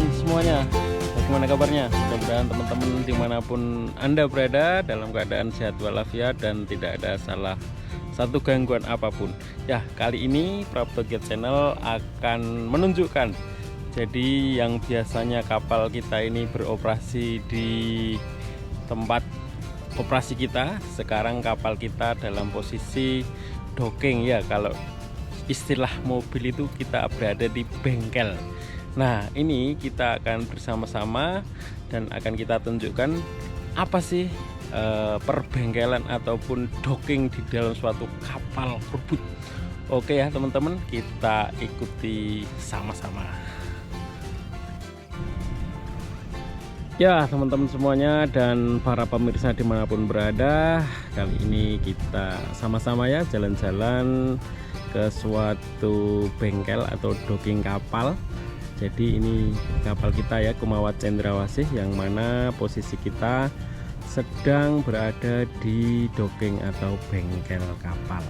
semuanya, bagaimana kabarnya? Mudah-mudahan teman-teman dimanapun Anda berada dalam keadaan sehat walafiat dan tidak ada salah satu gangguan apapun. Ya, kali ini Prapto Giat Channel akan menunjukkan. Jadi yang biasanya kapal kita ini beroperasi di tempat operasi kita, sekarang kapal kita dalam posisi docking ya. Kalau istilah mobil itu kita berada di bengkel. Nah, ini kita akan bersama-sama dan akan kita tunjukkan apa sih perbengkelan ataupun docking di dalam suatu kapal berbut. Oke ya teman-teman, kita ikuti sama-sama. Ya teman-teman semuanya dan para pemirsa dimanapun berada, kali ini kita sama-sama ya jalan-jalan ke suatu bengkel atau docking kapal. Jadi ini kapal kita ya, Kumawat Cendrawasih, yang mana posisi kita sedang berada di docking atau bengkel kapal.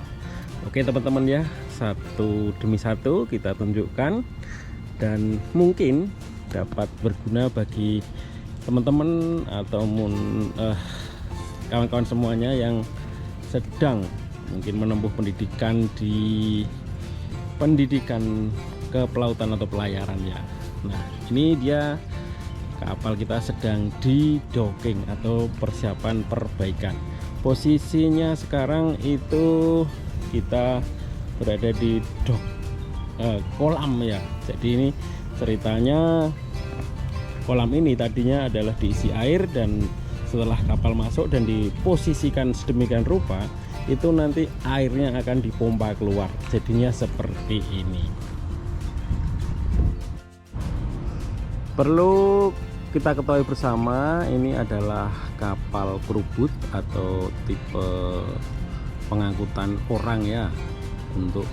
Oke teman-teman ya, satu demi satu kita tunjukkan dan mungkin dapat berguna bagi teman-teman ataupun kawan-kawan semuanya yang sedang mungkin menempuh pendidikan di pendidikan kepelautan atau pelayaran ya. Nah, ini dia kapal kita sedang di docking atau persiapan perbaikan. Posisinya sekarang itu kita berada di kolam ya. Jadi ini ceritanya, kolam ini tadinya adalah diisi air dan setelah kapal masuk dan diposisikan sedemikian rupa, itu nanti airnya akan dipompa keluar, jadinya seperti ini. Perlu kita ketahui bersama, ini adalah kapal kerubut atau tipe pengangkutan orang ya, untuk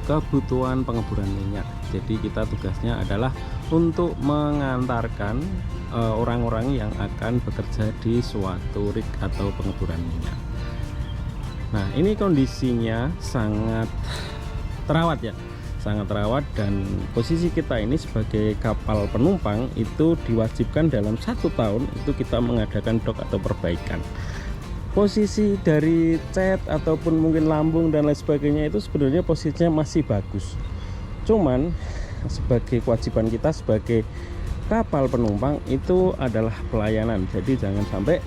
kebutuhan pengeburan minyak. Jadi kita tugasnya adalah untuk mengantarkan orang-orang yang akan bekerja di suatu rig atau pengeburan minyak. Nah, ini kondisinya sangat terawat ya, sangat terawat, dan posisi kita ini sebagai kapal penumpang itu diwajibkan dalam 1 tahun itu kita mengadakan dok atau perbaikan. Posisi dari cat ataupun mungkin lambung dan lain sebagainya itu sebenarnya posisinya masih bagus. Cuman sebagai kewajiban kita sebagai kapal penumpang itu adalah pelayanan. Jadi jangan sampai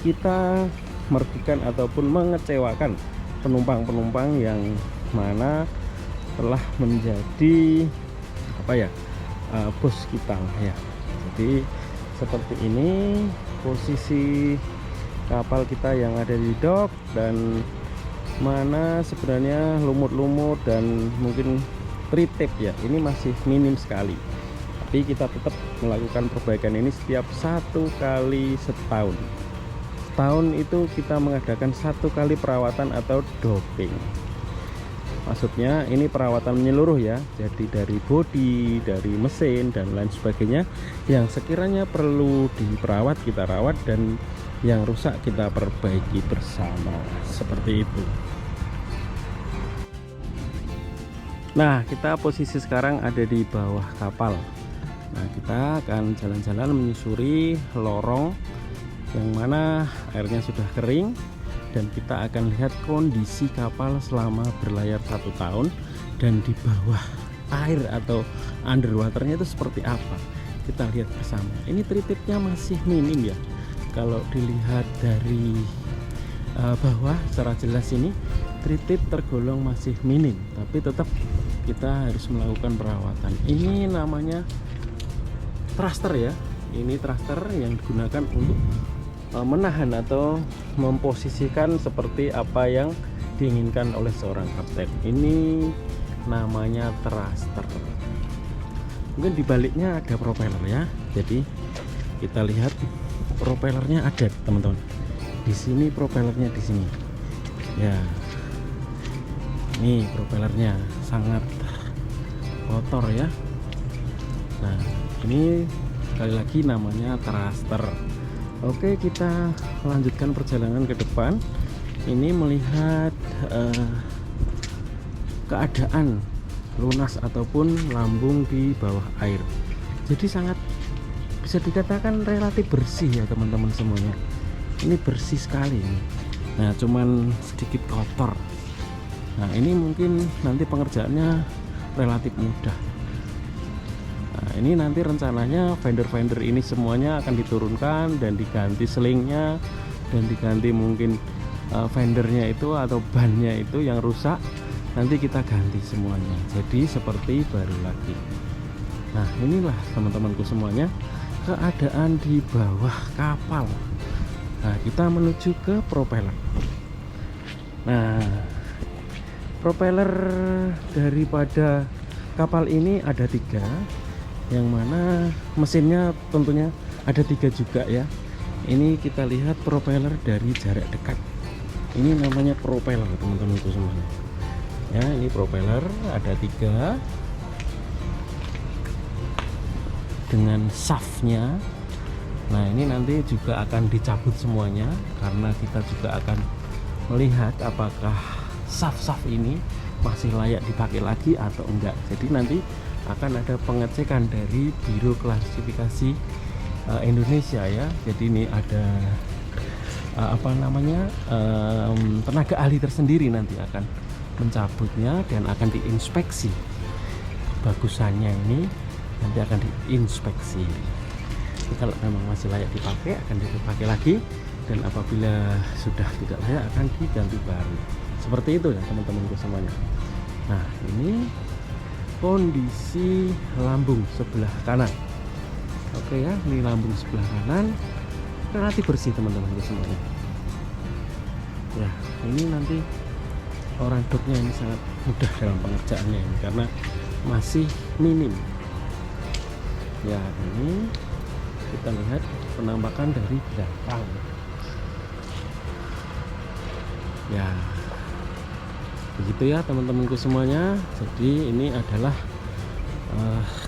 kita merugikan ataupun mengecewakan penumpang-penumpang yang mana telah menjadi bos kita ya. Jadi seperti ini posisi kapal kita yang ada di dock, dan mana sebenarnya lumut-lumut dan mungkin tritip ya, ini masih minim sekali. Tapi kita tetap melakukan perbaikan ini setiap 1 kali setahun. Setahun itu kita mengadakan 1 kali perawatan atau docking. Maksudnya ini perawatan menyeluruh ya, jadi dari bodi, dari mesin dan lain sebagainya. Yang sekiranya perlu diperawat kita rawat, dan yang rusak kita perbaiki bersama, seperti itu. Nah, kita posisi sekarang ada di bawah kapal. Nah, kita akan jalan-jalan menyusuri lorong yang mana airnya sudah kering, dan kita akan lihat kondisi kapal selama berlayar 1 tahun dan di bawah air atau underwaternya itu seperti apa. Kita lihat bersama. Ini tritipnya masih minim ya, kalau dilihat dari bawah secara jelas ini tritip tergolong masih minim, tapi tetap kita harus melakukan perawatan. Ini namanya thruster ya, ini thruster yang digunakan untuk menahan atau memposisikan seperti apa yang diinginkan oleh seorang kapten. Ini namanya thruster. Mungkin di baliknya ada propeller ya. Jadi kita lihat propellernya ada teman-teman. Di sini propellernya di sini. Ya. Ini propellernya sangat kotor ya. Nah, ini sekali lagi namanya thruster. Oke, kita lanjutkan perjalanan ke depan. Ini melihat keadaan lunas ataupun lambung di bawah air. Jadi sangat bisa dikatakan relatif bersih ya teman-teman semuanya. Ini bersih sekali ini. Nah cuman sedikit kotor. Nah ini mungkin nanti pengerjaannya relatif mudah. Nah ini nanti rencananya fender-fender ini semuanya akan diturunkan dan diganti selingnya, dan diganti mungkin fendernya itu atau bannya itu yang rusak, nanti kita ganti semuanya jadi seperti baru lagi. Nah inilah teman-temanku semuanya keadaan di bawah kapal. Nah kita menuju ke propeller. Nah propeller daripada kapal ini ada 3, yang mana mesinnya tentunya ada 3 juga ya. Ini kita lihat propeller dari jarak dekat. Ini namanya propeller teman-temanku semuanya ya. Ini propeller ada 3 dengan shaftnya. Nah ini nanti juga akan dicabut semuanya, karena kita juga akan melihat apakah shaft-shaft ini masih layak dipakai lagi atau enggak. Jadi nanti akan ada pengecekan dari Biro Klasifikasi Indonesia ya. Jadi ini ada tenaga ahli tersendiri nanti akan mencabutnya dan akan diinspeksi. Bagusannya ini nanti akan diinspeksi. Jadi kalau memang masih layak dipakai akan dipakai lagi, dan apabila sudah tidak layak akan diganti baru. Seperti itu ya teman-temanku semuanya. Nah ini kondisi lambung sebelah kanan. Oke ya, ini lambung sebelah kanan relatif bersih teman-temanku semuanya. Ya ini nanti orang doknya ini sangat mudah dalam pengerjaannya ini, karena masih minim. Ya ini kita lihat penampakan dari belakang. Ya begitu ya teman-temanku semuanya. Jadi ini adalah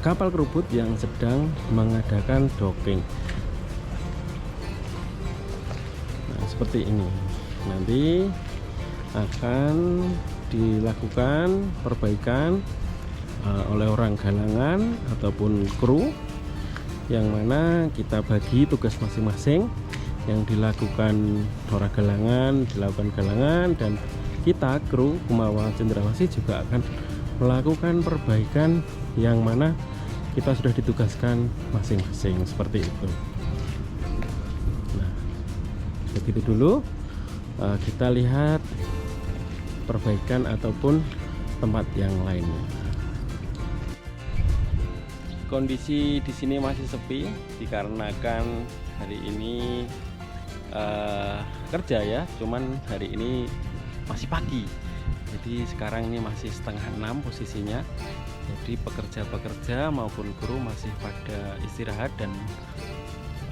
kapal kerubut yang sedang mengadakan docking. Nah seperti ini nanti akan dilakukan perbaikan oleh orang galangan ataupun kru, yang mana kita bagi tugas masing-masing. Yang dilakukan orang galangan dilakukan galangan, dan kita kru Kumawa Cendrawasih juga akan melakukan perbaikan yang mana kita sudah ditugaskan masing-masing, seperti itu. Nah begitu dulu. Kita lihat perbaikan ataupun tempat yang lainnya. Kondisi di sini masih sepi dikarenakan hari ini kerja ya, cuman hari ini masih pagi. Jadi sekarang ini masih setengah 6 posisinya. Jadi pekerja-pekerja maupun kru masih pada istirahat, dan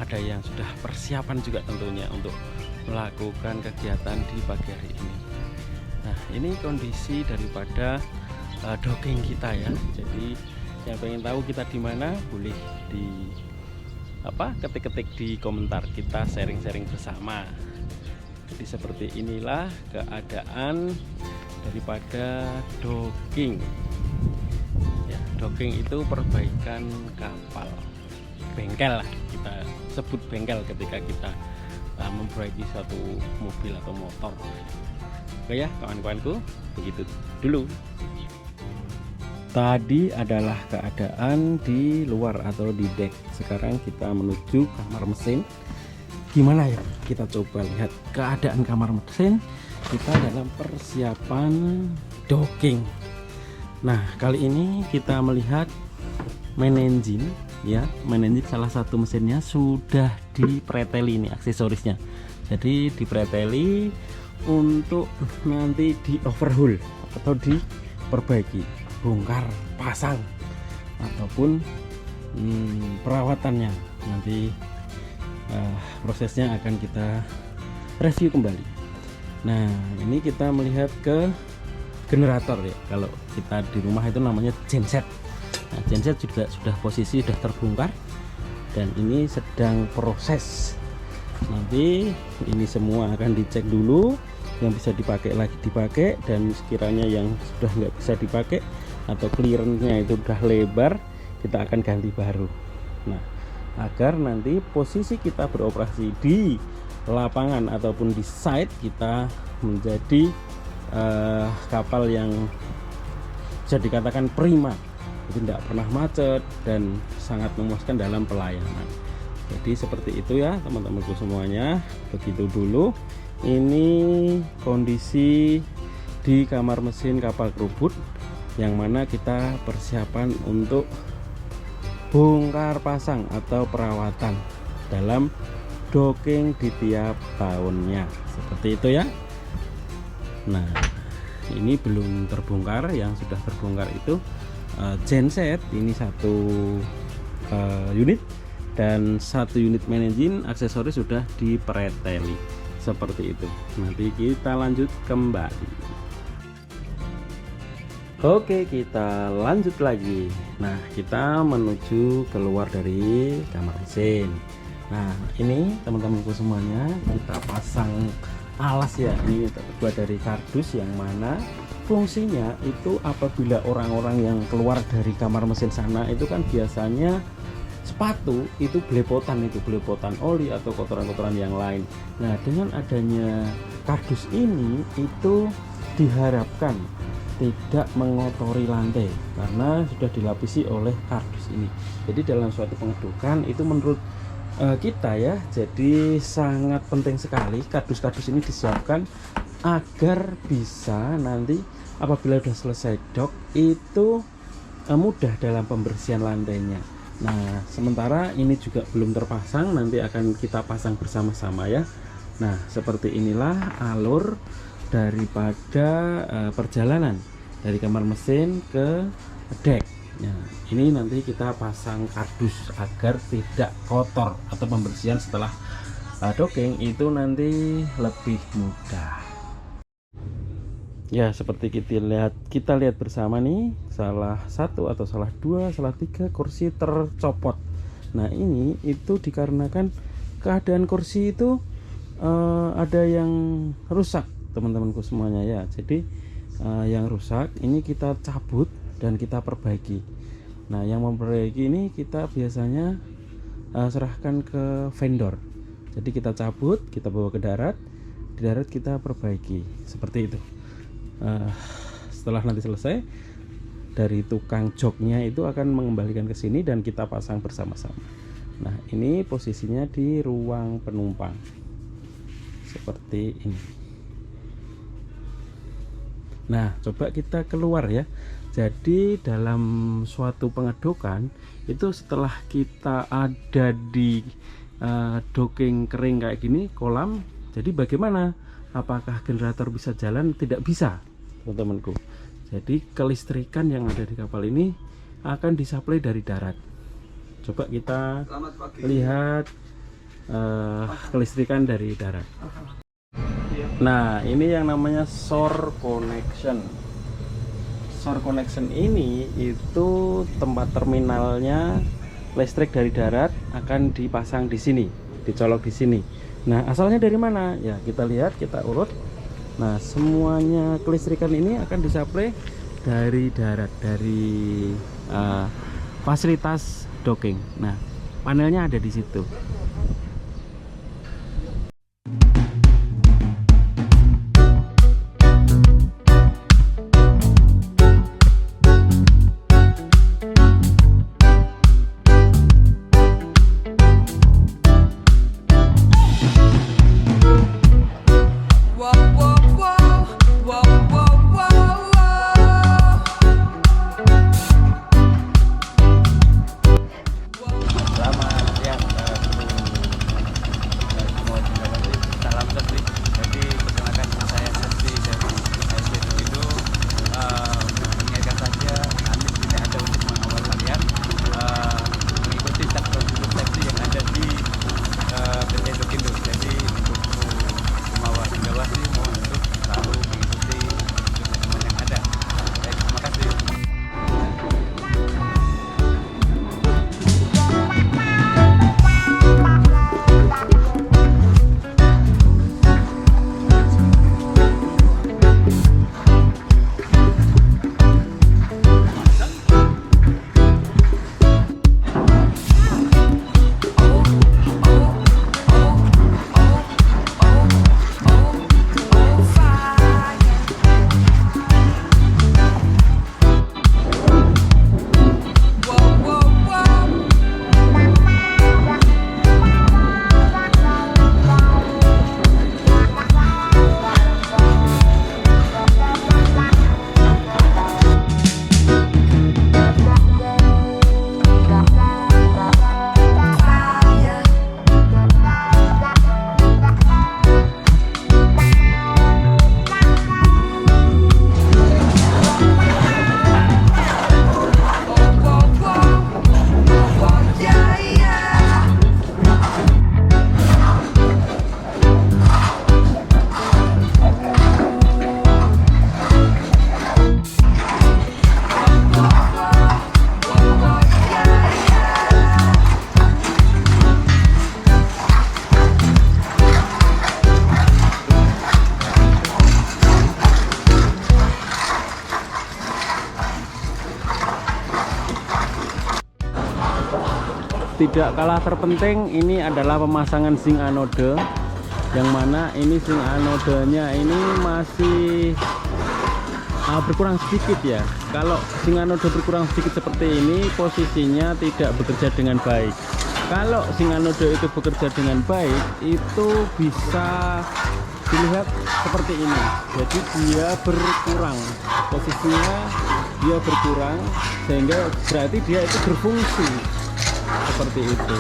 ada yang sudah persiapan juga tentunya untuk melakukan kegiatan di pagi hari ini. Nah ini kondisi daripada docking kita ya. Jadi yang pengen tahu kita di mana, boleh di ketik-ketik di komentar, kita sharing-sharing bersama. Jadi seperti inilah keadaan daripada docking ya. Docking itu perbaikan kapal, bengkel lah, kita sebut bengkel ketika kita memperbaiki suatu mobil atau motor. Oke ya kawan-kawanku, begitu dulu. Tadi adalah keadaan di luar atau di deck. Sekarang kita menuju kamar mesin. Gimana ya? Kita coba lihat keadaan kamar mesin. Kita dalam persiapan docking. Nah, kali ini kita melihat main engine ya. Main engine salah satu mesinnya sudah dipreteli ini aksesorisnya. Jadi dipreteli untuk nanti di overhaul atau diperbaiki, bongkar pasang ataupun perawatannya. Nanti prosesnya akan kita review kembali. Nah ini kita melihat ke generator ya. Kalau kita di rumah itu namanya genset. Nah genset juga sudah posisi sudah terbongkar, dan ini sedang proses. Nanti ini semua akan dicek dulu, yang bisa dipakai lagi dipakai, dan sekiranya yang sudah nggak bisa dipakai atau clearance-nya itu udah lebar, kita akan ganti baru. Nah agar nanti posisi kita beroperasi di lapangan ataupun di site kita menjadi kapal yang bisa dikatakan prima, itu tidak pernah macet dan sangat memuaskan dalam pelayanan. Jadi seperti itu ya teman-temanku semuanya. Begitu dulu ini kondisi di kamar mesin kapal kerubut yang mana kita persiapan untuk bongkar pasang atau perawatan dalam docking di tiap tahunnya, seperti itu ya. Nah, ini belum terbongkar, yang sudah terbongkar itu genset ini satu unit dan satu unit main engine, aksesoris sudah dipreteli seperti itu. Nanti kita lanjut kembali. Oke, kita lanjut lagi. Nah, kita menuju keluar dari kamar mesin. Nah, ini teman-temanku semuanya, kita pasang alas ya. Ini terbuat dari kardus yang mana fungsinya itu apabila orang-orang yang keluar dari kamar mesin sana itu kan biasanya sepatu itu belepotan oli atau kotoran-kotoran yang lain. Nah, dengan adanya kardus ini itu diharapkan tidak mengotori lantai karena sudah dilapisi oleh kardus ini. Jadi dalam suatu pengedukan itu menurut kita ya, jadi sangat penting sekali kardus-kardus ini disiapkan agar bisa nanti apabila sudah selesai dock itu mudah dalam pembersihan lantainya. Nah, sementara ini juga belum terpasang, nanti akan kita pasang bersama-sama ya. Nah, seperti inilah alur daripada perjalanan dari kamar mesin ke deck. Nah, ini nanti kita pasang kardus agar tidak kotor atau pembersihan setelah docking itu nanti lebih mudah. Ya, seperti kita lihat bersama nih, salah satu atau salah dua, salah tiga kursi tercopot. Nah, ini itu dikarenakan keadaan kursi itu ada yang rusak teman-temanku semuanya ya. Jadi yang rusak ini kita cabut dan kita perbaiki. Nah, yang memperbaiki ini kita biasanya serahkan ke vendor. Jadi kita cabut, kita bawa ke darat, di darat kita perbaiki seperti itu. Setelah nanti selesai, dari tukang joknya itu akan mengembalikan ke sini dan kita pasang bersama-sama. Nah, ini posisinya di ruang penumpang seperti ini. Nah, coba kita keluar ya. Jadi dalam suatu pengedokan itu setelah kita ada di docking kering kayak gini, kolam, jadi bagaimana? Apakah generator bisa jalan? Tidak bisa, teman-temanku. Jadi kelistrikan yang ada di kapal ini akan disuplai dari darat. Coba kita lihat kelistrikan dari darat. Nah, ini yang namanya shore connection. Shore connection ini itu tempat terminalnya listrik dari darat akan dipasang di sini, dicolok di sini. Nah, asalnya dari mana? Ya, kita lihat, kita urut. Nah, semuanya kelistrikan ini akan disuplai dari darat, dari fasilitas docking. Nah, panelnya ada di situ. tidak kalah terpenting ini adalah pemasangan zinc anode, yang mana ini zinc anodenya ini masih berkurang sedikit ya. Kalau zinc anode berkurang sedikit seperti ini, posisinya tidak bekerja dengan baik. Kalau zinc anode itu bekerja dengan baik, itu bisa dilihat seperti ini. Jadi dia berkurang, posisinya dia berkurang, sehingga berarti dia itu berfungsi seperti itu.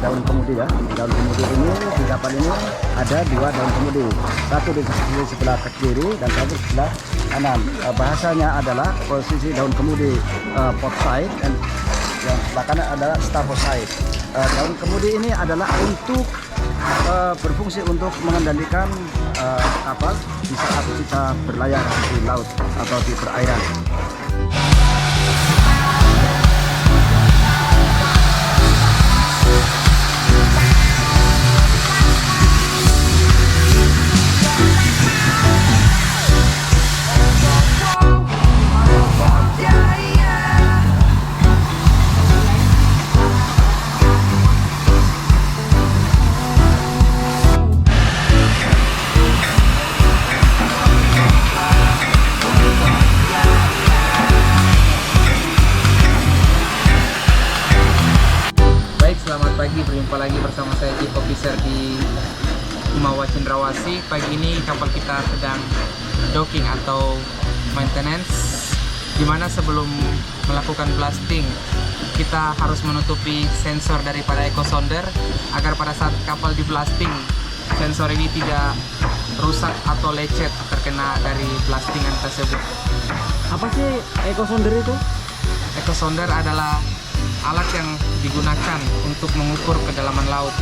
Daun kemudi ya. Daun kemudi ini di kapal ini ada 2 daun kemudi, satu di sebelah kiri dan satu di sebelah kanan. Bahasanya adalah posisi daun kemudi port side dan yang sebelah kanan adalah starboard side. Daun kemudi ini adalah untuk berfungsi untuk mengendalikan kapal di saat kita berlayar di laut atau di perairan. Selamat pagi, berjumpa lagi bersama saya Chief Officer di Himawa Cendrawasih. Pagi ini kapal kita sedang docking atau maintenance, dimana sebelum melakukan blasting kita harus menutupi sensor daripada echo sounder agar pada saat kapal di blasting sensor ini tidak rusak atau lecet terkena dari blastingan tersebut. Apa sih echo sounder itu? Echo sounder adalah alat yang digunakan untuk mengukur kedalaman laut.